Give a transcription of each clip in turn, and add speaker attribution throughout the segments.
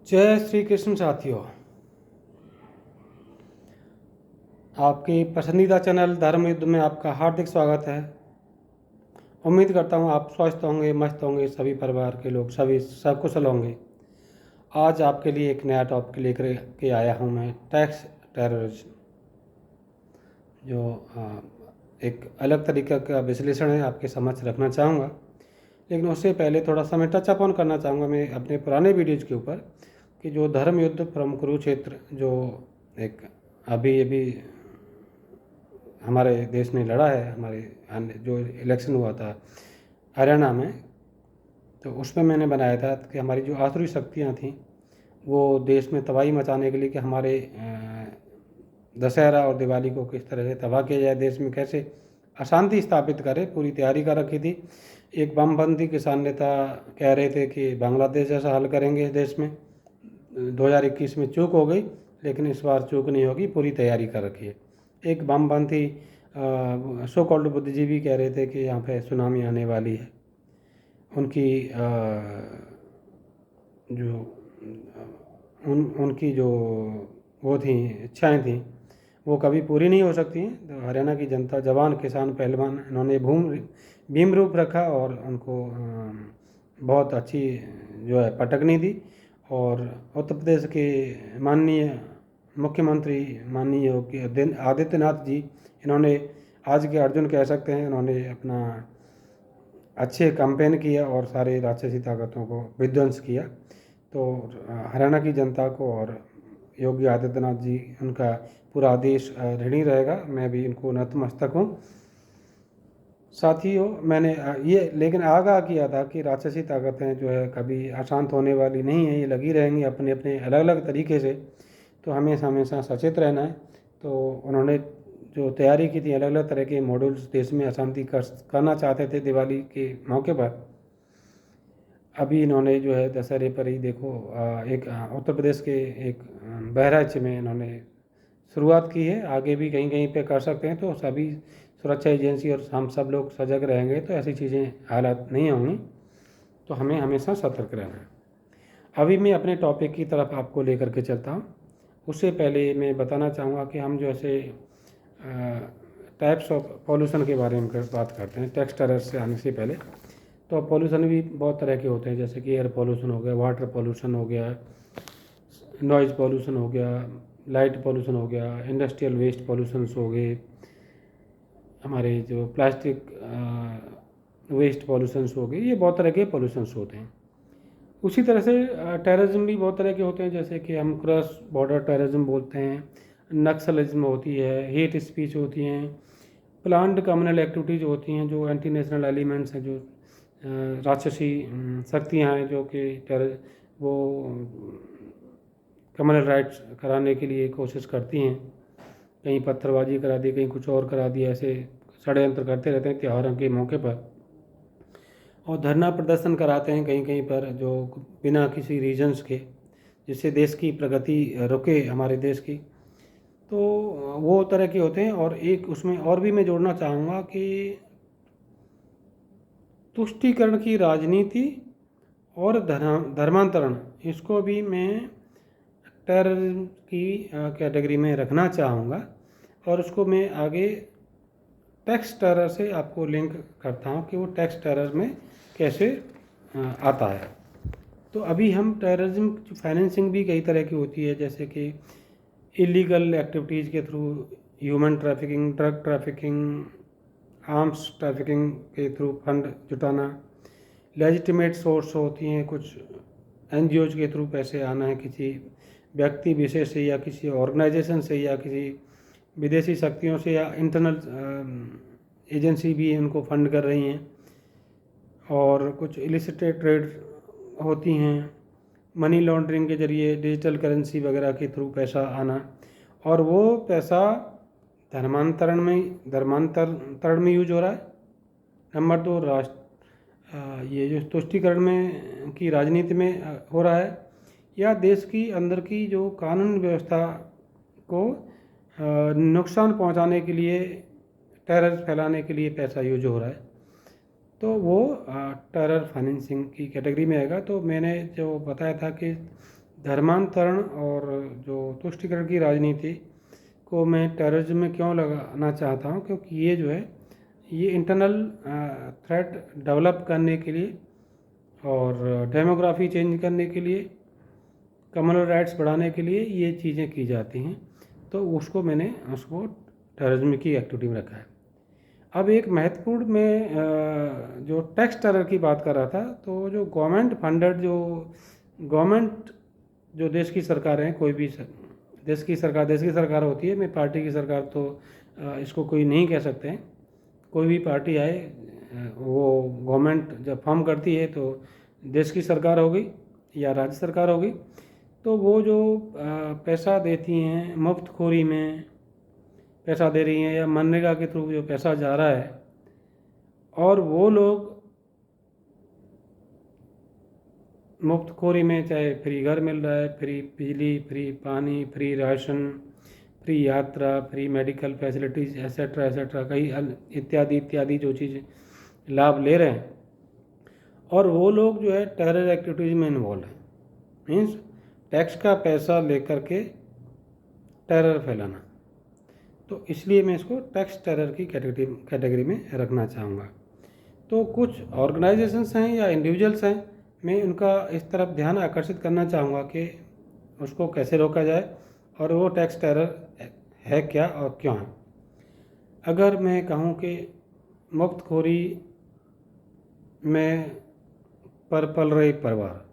Speaker 1: जय श्री कृष्ण साथियों। आपके पसंदीदा चैनल धर्म युद्ध में आपका हार्दिक स्वागत है। उम्मीद करता हूँ आप स्वस्थ होंगे, मस्त होंगे, सभी परिवार के लोग सभी सब कुशल होंगे। आज आपके लिए एक नया टॉपिक लेकर के आया हूँ मैं, टैक्स टेररिज्म, जो एक अलग तरीके का विश्लेषण है, आपके समक्ष रखना चाहूँगा। लेकिन उससे पहले थोड़ा सा मैं टच अपॉन करना चाहूँगा मैं अपने पुराने वीडियोज़ के ऊपर कि जो धर्म युद्ध फ्रॉम कुरुक्षेत्र जो एक अभी अभी हमारे देश ने लड़ा है, हमारे जो इलेक्शन हुआ था हरियाणा में, तो उसमें मैंने बनाया था कि हमारी जो आसुरी शक्तियाँ थीं वो देश में तबाही मचाने के लिए कि हमारे दशहरा और दिवाली को किस तरह से तबाह किया जाए, देश में कैसे अशांति स्थापित करे, पूरी तैयारी कर रखी थी। एक बमपंथी किसान नेता कह रहे थे कि बांग्लादेश जैसा हल करेंगे देश में। 2021 में चूक हो गई, लेकिन इस बार चूक नहीं होगी, पूरी तैयारी कर रखी है। एक बमपंथी सो कॉल्ड बुद्धिजीवी कह रहे थे कि यहाँ पे सुनामी आने वाली है। उनकी उनकी जो वो थी इच्छाएं थी वो कभी पूरी नहीं हो सकती हैं। तो हरियाणा की जनता, जवान, किसान, पहलवान, इन्होंने भीम रूप रखा और उनको बहुत अच्छी जो है पटकनी दी। और उत्तर प्रदेश के माननीय मुख्यमंत्री माननीय योगी आदित्यनाथ जी, इन्होंने आज के अर्जुन कह सकते हैं, इन्होंने अपना अच्छे कैंपेन किया और सारे राक्षसी ताकतों को विध्वंस किया। तो हरियाणा की जनता को और योगी आदित्यनाथ जी, उनका पूरा देश ऋणी रहेगा। मैं भी इनको नतमस्तक हूँ। साथियों, मैंने ये लेकिन आगाह किया था कि राक्षसी ताकतें जो है कभी अशांत होने वाली नहीं है, ये लगी रहेंगी अपने अपने अलग अलग तरीके से। तो हमेशा हमेशा सचेत रहना है। तो उन्होंने जो तैयारी की थी, अलग अलग तरह के मॉड्यूल्स देश में अशांति करना चाहते थे दिवाली के मौके पर। अभी इन्होंने जो है दशहरे पर ही देखो, एक उत्तर प्रदेश के एक बहराइच में इन्होंने शुरुआत की है। आगे भी कहीं कहीं पे कर सकते हैं। तो सभी सुरक्षा एजेंसी और हम सब लोग सजग रहेंगे तो ऐसी चीज़ें हालात नहीं होंगी। तो हमें हमेशा सतर्क रहना है। अभी मैं अपने टॉपिक की तरफ आपको लेकर के चलता हूँ। उससे पहले मैं बताना चाहूँगा कि हम जो ऐसे टाइप्स ऑफ पॉल्यूशन के बारे में बात करते हैं, टैक्स टेरर से आने से पहले। तो पॉल्यूशन भी बहुत तरह के होते हैं, जैसे कि एयर पॉल्यूशन हो गया, वाटर पॉल्यूशन हो गया, नॉइज़ पॉल्यूशन हो गया, लाइट पॉल्यूशन हो गया, इंडस्ट्रियल वेस्ट पॉल्यूशंस हो गए, हमारे जो प्लास्टिक वेस्ट पॉल्यूशंस हो गए। ये बहुत तरह के पॉल्यूशंस होते हैं। उसी तरह से टेररिज्म भी बहुत तरह के होते हैं, जैसे कि हम क्रॉस बॉर्डर टेररिज्म बोलते हैं, नक्सलिज्म होती है, हेट स्पीच होती हैं, प्लान्ड कम्युनल एक्टिविटीज़ होती हैं, जो एंटी नेशनल एलिमेंट्स हैं, जो राक्षसी शक्तियाँ हैं जो कि वो कम्युनल राइट्स कराने के लिए कोशिश करती हैं। कहीं पत्थरबाजी करा दी, कहीं कुछ और करा दिया, ऐसे षड्यंत्र करते रहते हैं त्योहारों के मौके पर। और धरना प्रदर्शन कराते हैं कहीं कहीं पर, जो बिना किसी रीजंस के, जिससे देश की प्रगति रुके, हमारे देश की। तो वो तरह के होते हैं। और एक उसमें और भी मैं जोड़ना चाहूँगा कि तुष्टीकरण की राजनीति और धर्मांतरण, इसको भी मैं टेररिज्म की कैटेगरी में रखना चाहूँगा। और उसको मैं आगे टैक्स टेरर से आपको लिंक करता हूँ कि वो टैक्स टेरर में कैसे आता है। तो अभी हम टेररिज्म फाइनेंसिंग भी कई तरह की होती है, जैसे कि इलीगल एक्टिविटीज़ के through human trafficking, drug trafficking, arms trafficking के थ्रू फंड जुटाना। लेजिटिमेट सोर्स होती हैं, कुछ एनजीओज के थ्रू पैसे आना है किसी व्यक्ति विशेष से या किसी ऑर्गेनाइजेशन से या किसी विदेशी शक्तियों से, या इंटरनल एजेंसी भी उनको फंड कर रही हैं। और कुछ इलिसिटेड ट्रेड होती हैं, मनी लॉन्ड्रिंग के जरिए डिजिटल करेंसी वगैरह के थ्रू पैसा आना, और वो पैसा धर्मांतरण में यूज हो रहा है। नंबर 2, ये जो तुष्टीकरण में की राजनीति में हो रहा है, या देश की अंदर की जो कानून व्यवस्था को नुकसान पहुंचाने के लिए, टेरर फैलाने के लिए पैसा यूज हो रहा है। तो वो टेरर फाइनेंसिंग की कैटेगरी में आएगा। तो मैंने जो बताया था कि धर्मांतरण और जो तुष्टीकरण की राजनीति को मैं टेररिज्म में क्यों लगाना चाहता हूँ, क्योंकि ये जो है ये इंटरनल थ्रेट डेवलप करने के लिए और डेमोग्राफी चेंज करने के लिए, कम्युनल राइट्स बढ़ाने के लिए ये चीज़ें की जाती हैं। तो मैंने उसको टेररिज्म की एक्टिविटी में रखा है। अब एक महत्वपूर्ण में जो टैक्स टेरर की बात कर रहा था, तो जो गवर्नमेंट फंडेड गवर्नमेंट जो देश की सरकार है, कोई भी देश की सरकार होती है, मैं पार्टी की सरकार तो इसको कोई नहीं कह सकते हैं। कोई भी पार्टी आए, वो गवर्नमेंट जब फॉर्म करती है तो देश की सरकार हो गई या राज्य सरकार हो गई, तो वो जो पैसा देती हैं, मुफ्तखोरी में पैसा दे रही हैं या मनरेगा के थ्रू जो पैसा जा रहा है, और वो लोग मुफ्तखोरी में, चाहे फ्री घर मिल रहा है, फ्री बिजली, फ्री पानी, फ्री राशन, फ्री यात्रा, free medical facilities etcetera etcetera, कई इत्यादि इत्यादि जो चीज़ लाभ ले रहे हैं, और वो लोग जो है टेरर एक्टिविटीज़ में इन्वॉल्व हैं। मीन्स टैक्स का पैसा लेकर के टेरर फैलाना। तो इसलिए मैं इसको टैक्स टेरर की कैटेगरी में रखना चाहूँगा। तो कुछ ऑर्गेनाइजेशंस हैं या इंडिविजुअल्स हैं, मैं उनका इस तरफ ध्यान आकर्षित करना चाहूँगा कि उसको कैसे रोका जाए और वो टैक्स टेरर है क्या और क्यों है। अगर मैं कहूँ कि मुफ्तखोरी में पल रहे परिवार,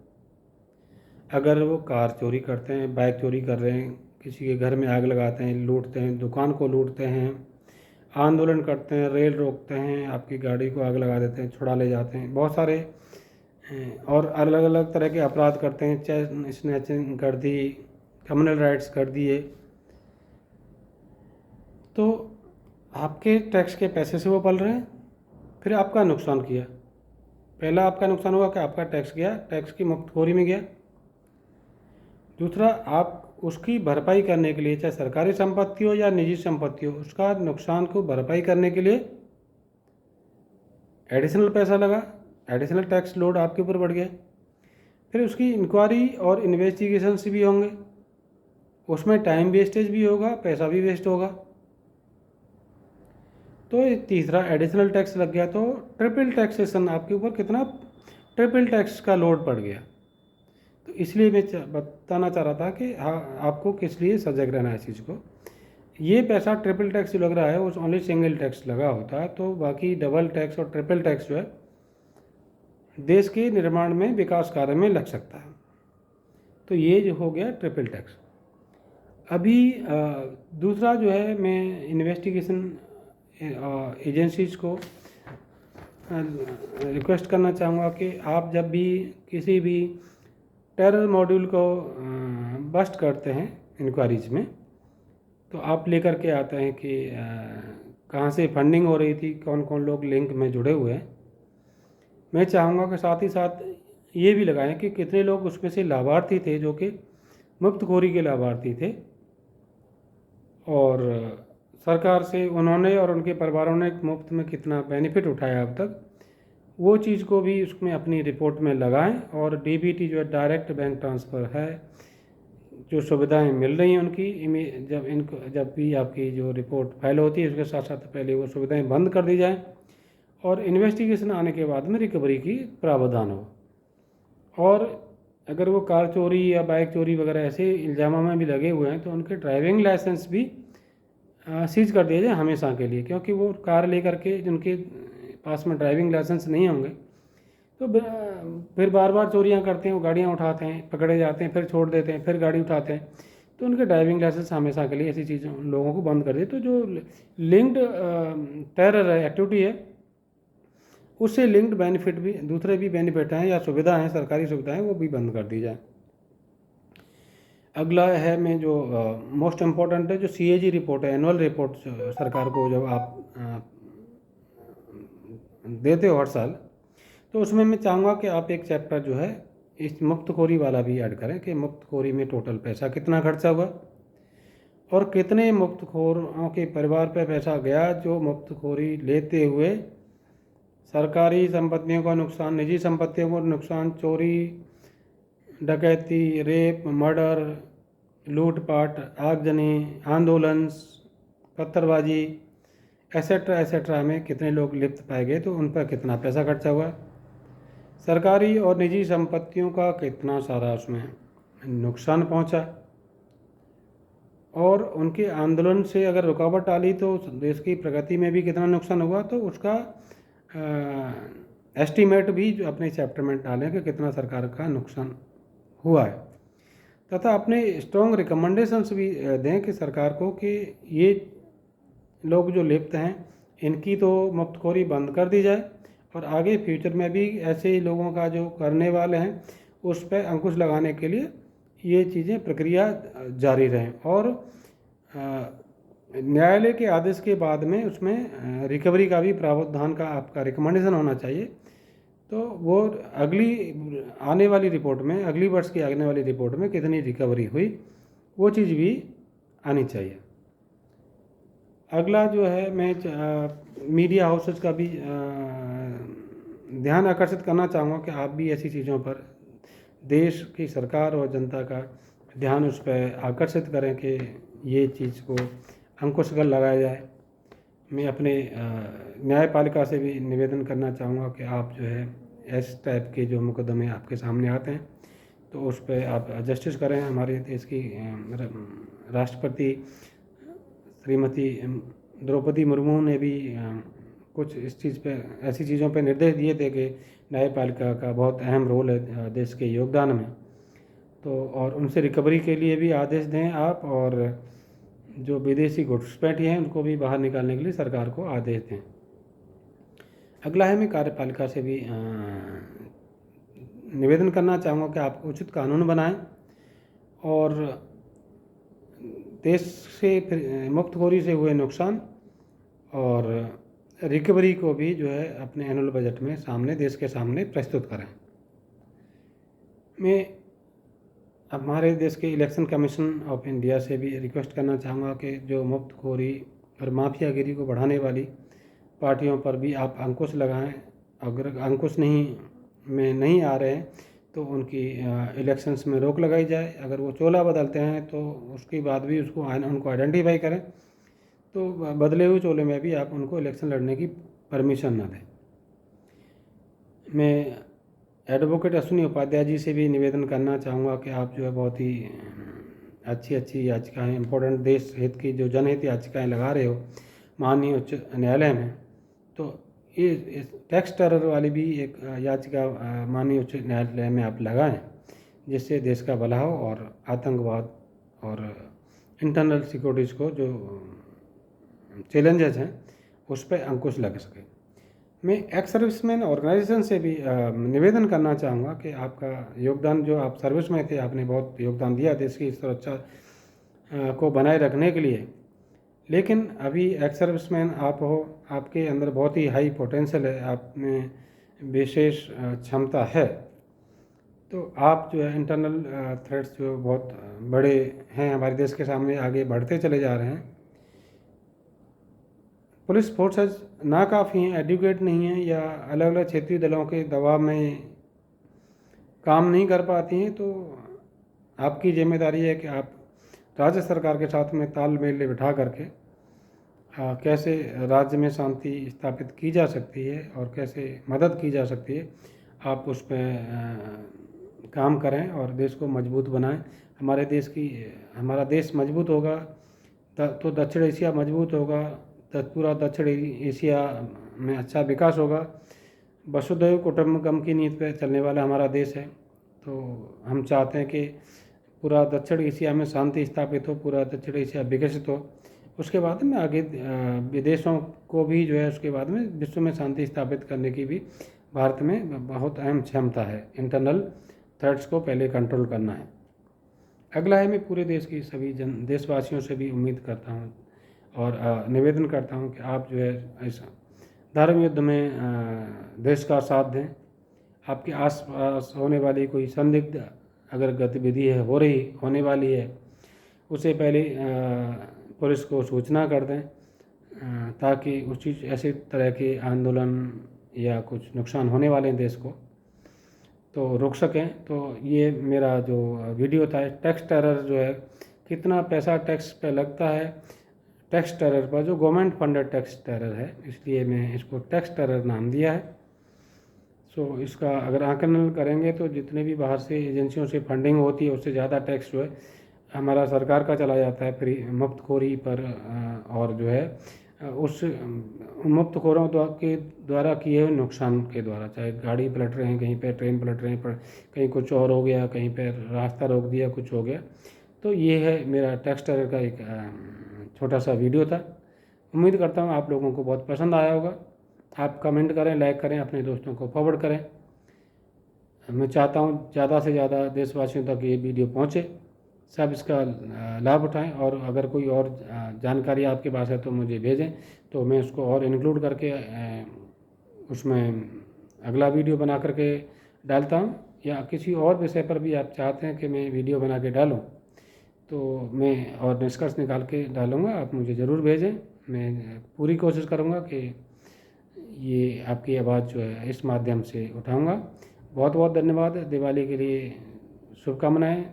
Speaker 1: अगर वो कार चोरी करते हैं, बाइक चोरी कर रहे हैं, किसी के घर में आग लगाते हैं, लूटते हैं, दुकान को लूटते हैं, आंदोलन करते हैं, रेल रोकते हैं, आपकी गाड़ी को आग लगा देते हैं, छुड़ा ले जाते हैं, बहुत सारे और अलग अलग तरह के अपराध करते हैं, चेन स्नैचिंग कर दी, कम्युनल राइट्स कर दिए, तो आपके टैक्स के पैसे से वो पल रहे हैं, फिर आपका नुकसान किया। पहला आपका नुकसान हुआ कि आपका टैक्स गया, टैक्स की मुफ्तखोरी में गया। दूसरा, आप उसकी भरपाई करने के लिए, चाहे सरकारी संपत्ति हो या निजी संपत्ति हो, उसका नुकसान को भरपाई करने के लिए एडिशनल पैसा लगा, एडिशनल टैक्स लोड आपके ऊपर बढ़ गया। फिर उसकी इंक्वायरी और इन्वेस्टिगेशंस भी होंगे, उसमें टाइम वेस्टेज भी होगा, पैसा भी वेस्ट होगा। तो तीसरा एडिशनल टैक्स लग गया, तो ट्रिपल टैक्सेशन आपके ऊपर कितना, ट्रिपल टैक्स का लोड पड़ गया। तो इसलिए मैं बताना चाह रहा था कि हाँ, आपको किस लिए सजग रहना है इस चीज़ को। ये पैसा ट्रिपल टैक्स लग रहा है, उस ओनली सिंगल टैक्स लगा होता तो बाकी डबल टैक्स और ट्रिपल टैक्स जो है देश के निर्माण में, विकास कार्य में लग सकता है। तो ये जो हो गया ट्रिपल टैक्स। अभी दूसरा जो है, मैं इन्वेस्टिगेशन एजेंसीज को रिक्वेस्ट करना चाहूँगा कि आप जब भी किसी भी टेरर मॉड्यूल को बस्ट करते हैं इंक्वायरीज में, तो आप लेकर के आते हैं कि कहाँ से फंडिंग हो रही थी, कौन कौन लोग लिंक में जुड़े हुए हैं। मैं चाहूँगा कि साथ ही साथ ये भी लगाएं कि कितने लोग उसमें से लाभार्थी थे जो कि मुफ्तखोरी के लाभार्थी थे, और सरकार से उन्होंने और उनके परिवारों ने मुफ्त में कितना बेनिफिट उठाया अब तक, वो चीज़ को भी उसमें अपनी रिपोर्ट में लगाएं। और डीबीटी जो है, डायरेक्ट बैंक ट्रांसफ़र है, जो सुविधाएं मिल रही हैं उनकी, जब भी आपकी जो रिपोर्ट फाइल होती है उसके साथ साथ पहले वो सुविधाएं बंद कर दी जाएं, और इन्वेस्टिगेशन आने के बाद में रिकवरी की प्रावधान हो। और अगर वो कार चोरी या बाइक चोरी वगैरह ऐसे इल्ज़ामों में भी लगे हुए हैं, तो उनके ड्राइविंग लाइसेंस भी सीज कर दिया जाए हमेशा के लिए, क्योंकि वो कार लेकर के जिनके पास में ड्राइविंग लाइसेंस नहीं होंगे तो फिर बार बार चोरियां करते हैं, वो गाड़ियां उठाते हैं, पकड़े जाते हैं, फिर छोड़ देते हैं, फिर गाड़ी उठाते हैं। तो उनके ड्राइविंग लाइसेंस हमेशा के लिए ऐसी चीज़ों लोगों को बंद कर दिए। तो जो लिंक्ड टेरर एक्टिविटी है, उससे लिंक्ड बेनिफिट भी, दूसरे भी बेनिफिट हैं या सुविधा हैं, सरकारी सुविधाएं, वो भी बंद कर दी जाए। अगला है, मैं जो मोस्ट इम्पोर्टेंट है, जो CAG रिपोर्ट है, एनुअल रिपोर्ट सरकार को जब आप देते हो हर साल, तो उसमें मैं चाहूँगा कि आप एक चैप्टर जो है इस मुफ्तखोरी वाला भी ऐड करें कि मुफ्तखोरी में टोटल पैसा कितना खर्चा हुआ और कितने मुफ्तखोरों के परिवार पर पैसा गया जो मुफ्तखोरी लेते हुए सरकारी संपत्तियों का नुकसान, निजी संपत्तियों को नुकसान, चोरी, डकैती, रेप, मर्डर, लूटपाट, आगजनी, आंदोलन, पत्थरबाजी, एसेट्रा एसेट्रा में कितने लोग लिप्त पाए गए, तो उन पर कितना पैसा खर्चा हुआ, सरकारी और निजी संपत्तियों का कितना सारा उसमें नुकसान पहुंचा, और उनके आंदोलन से अगर रुकावट डाली तो देश की प्रगति में भी कितना नुकसान हुआ, तो उसका एस्टीमेट भी जो अपने चैप्टर में डालें कि कितना सरकार का नुकसान हुआ है, तथा अपने स्ट्रॉन्ग रिकमेंडेशंस भी दें कि सरकार को कि ये लोग जो लिप्त हैं इनकी तो मुफ्तखोरी बंद कर दी जाए, और आगे फ्यूचर में भी ऐसे ही लोगों का जो करने वाले हैं उस पर अंकुश लगाने के लिए ये चीज़ें प्रक्रिया जारी रहें, और न्यायालय के आदेश के बाद में उसमें रिकवरी का भी प्रावधान का आपका रिकमेंडेशन होना चाहिए। तो वो अगली आने वाली रिपोर्ट में, अगली वर्ष की आने वाली रिपोर्ट में कितनी रिकवरी हुई वो चीज़ भी आनी चाहिए। अगला जो है मैं मीडिया हाउसेस का भी ध्यान आकर्षित करना चाहूँगा कि आप भी ऐसी चीज़ों पर देश की सरकार और जनता का ध्यान उस पर आकर्षित करें कि ये चीज़ को अंकुश कर लगाया जाए। मैं अपने न्यायपालिका से भी निवेदन करना चाहूँगा कि आप जो है इस टाइप के जो मुकदमे आपके सामने आते हैं तो उस पर आप जस्टिस करें। हमारे देश की राष्ट्रपति श्रीमती द्रौपदी मुर्मू ने भी कुछ इस चीज़ पे, ऐसी चीज़ों पे निर्देश दिए थे कि न्यायपालिका का बहुत अहम रोल है देश के योगदान में, तो और उनसे रिकवरी के लिए भी आदेश दें आप, और जो विदेशी घुसपैठी हैं उनको भी बाहर निकालने के लिए सरकार को आदेश दें। अगला है मैं कार्यपालिका से भी निवेदन करना चाहूँगा कि आप उचित कानून बनाएं और देश से मुफ्तखोरी से हुए नुकसान और रिकवरी को भी जो है अपने एनुअल बजट में सामने, देश के सामने प्रस्तुत करें। मैं हमारे देश के इलेक्शन कमीशन ऑफ इंडिया से भी रिक्वेस्ट करना चाहूँगा कि जो मुफ्तखोरी और माफियागिरी को बढ़ाने वाली पार्टियों पर भी आप अंकुश लगाएं। अगर अंकुश नहीं आ रहे हैं तो उनकी इलेक्शंस में रोक लगाई जाए। अगर वो चोला बदलते हैं तो उसके बाद भी उनको आइडेंटिफाई करें, तो बदले हुए चोले में भी आप उनको इलेक्शन लड़ने की परमिशन ना दें। मैं एडवोकेट अश्विनी उपाध्याय जी से भी निवेदन करना चाहूँगा कि आप जो है बहुत ही अच्छी याचिकाएँ, इम्पोर्टेंट देश हित की जो जनहित याचिकाएँ लगा रहे हो माननीय उच्च न्यायालय में, तो ये टैक्स टेरर वाली भी एक याचिका माननीय उच्च न्यायालय में आप लगाएं, जिससे देश का भला हो और आतंकवाद और इंटरनल सिक्योरिटीज़ को जो चैलेंजेस हैं उस पर अंकुश लग सके। मैं एक्स सर्विसमैन ऑर्गेनाइजेशन से भी निवेदन करना चाहूँगा कि आपका योगदान, जो आप सर्विस में थे, आपने बहुत योगदान दिया देश की सुरक्षा को बनाए रखने के लिए, लेकिन अभी एक्स सर्विसमैन आप हो, आपके अंदर बहुत ही हाई पोटेंशियल है, आप में विशेष क्षमता है, तो आप जो है इंटरनल थ्रेट्स जो बहुत बड़े हैं हमारे देश के सामने आगे बढ़ते चले जा रहे हैं। पुलिस फोर्सेस नाकाफ़ी हैं, एडुकेट नहीं हैं, या अलग अलग क्षेत्रीय दलों के दबाव में काम नहीं कर पाती हैं, तो आपकी जिम्मेदारी है कि आप राज्य सरकार के साथ में तालमेल बिठा करके कैसे राज्य में शांति स्थापित की जा सकती है और कैसे मदद की जा सकती है, आप उस पर काम करें और देश को मजबूत बनाएं। हमारा देश मजबूत होगा तो दक्षिण एशिया मजबूत होगा, पूरा दक्षिण एशिया में अच्छा विकास होगा। वसुधैव कुटुंबकम की नीति पर चलने वाला हमारा देश है, तो हम चाहते हैं कि पूरा दक्षिण एशिया में शांति स्थापित हो, पूरा दक्षिण एशिया विकसित हो, उसके बाद में आगे विदेशों को भी जो है उसके बाद में विश्व में शांति स्थापित करने की भी भारत में बहुत अहम क्षमता है। इंटरनल थ्रेट्स को पहले कंट्रोल करना है। अगला है मैं पूरे देश की सभी देशवासियों से भी उम्मीद करता हूँ और निवेदन करता हूँ कि आप जो है ऐसा धर्म युद्ध में देश का साथ दें। आपके आसपास होने वाली कोई संदिग्ध अगर गतिविधि होने वाली है, उसे पहले पुलिस को सूचना कर दें, ताकि उस चीज़ ऐसे तरह के आंदोलन या कुछ नुकसान होने वाले हैं देश को, तो रोक सकें। तो ये मेरा जो वीडियो था, टैक्स टेरर जो है, कितना पैसा टैक्स पे लगता है, टैक्स टेरर पर, जो गवर्नमेंट फंडेड टैक्स टेरर है, इसलिए मैं इसको टैक्स टेरर नाम दिया है। सो इसका अगर आकलन करेंगे तो जितने भी बाहर से एजेंसियों से फंडिंग होती है उससे ज़्यादा टैक्स जो है हमारा सरकार का चला जाता है फ्री मुफ्तखोरी पर। और जो है उस मुफ्तखोरों के द्वारा किए हुए नुकसान के द्वारा, चाहे गाड़ी पलट रहे हैं, कहीं पे ट्रेन पलट रहे हैं, पर कहीं कुछ और हो गया, कहीं पे रास्ता रोक दिया, कुछ हो गया। तो ये है मेरा टैक्स टेरर का एक छोटा सा वीडियो था। उम्मीद करता हूँ आप लोगों को बहुत पसंद आया होगा। आप कमेंट करें, लाइक करें, अपने दोस्तों को फॉरवर्ड करें। मैं चाहता हूँ ज़्यादा से ज़्यादा देशवासियों तक ये वीडियो पहुँचे, सब इसका लाभ उठाएं। और अगर कोई और जानकारी आपके पास है तो मुझे भेजें, तो मैं उसको और इंक्लूड करके उसमें अगला वीडियो बना करके डालता हूँ। या किसी और विषय पर भी आप चाहते हैं कि मैं वीडियो बना के डालूँ तो मैं और निष्कर्ष निकाल के डालूँगा, आप मुझे ज़रूर भेजें। मैं पूरी कोशिश करूँगा कि ये आपकी आवाज़ जो है इस माध्यम से उठाऊँगा। बहुत बहुत धन्यवाद। दिवाली के लिए शुभकामनाएँ।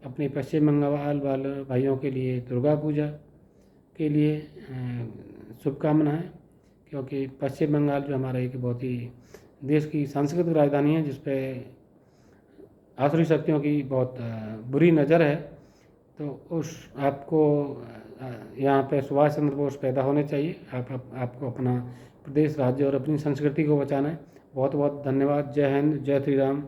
Speaker 1: अपने पश्चिम बंगाल वाले भाइयों के लिए दुर्गा पूजा के लिए शुभकामनाएँ, क्योंकि पश्चिम बंगाल जो हमारा एक बहुत ही देश की सांस्कृतिक राजधानी है, जिस पे आसुरी शक्तियों की बहुत बुरी नज़र है। तो उस आपको यहाँ पे सुभाष चंद्र बोस पैदा होने चाहिए। आपको अपना प्रदेश, राज्य और अपनी संस्कृति को बचाना है। बहुत बहुत धन्यवाद। जय हिंद, जय श्री राम।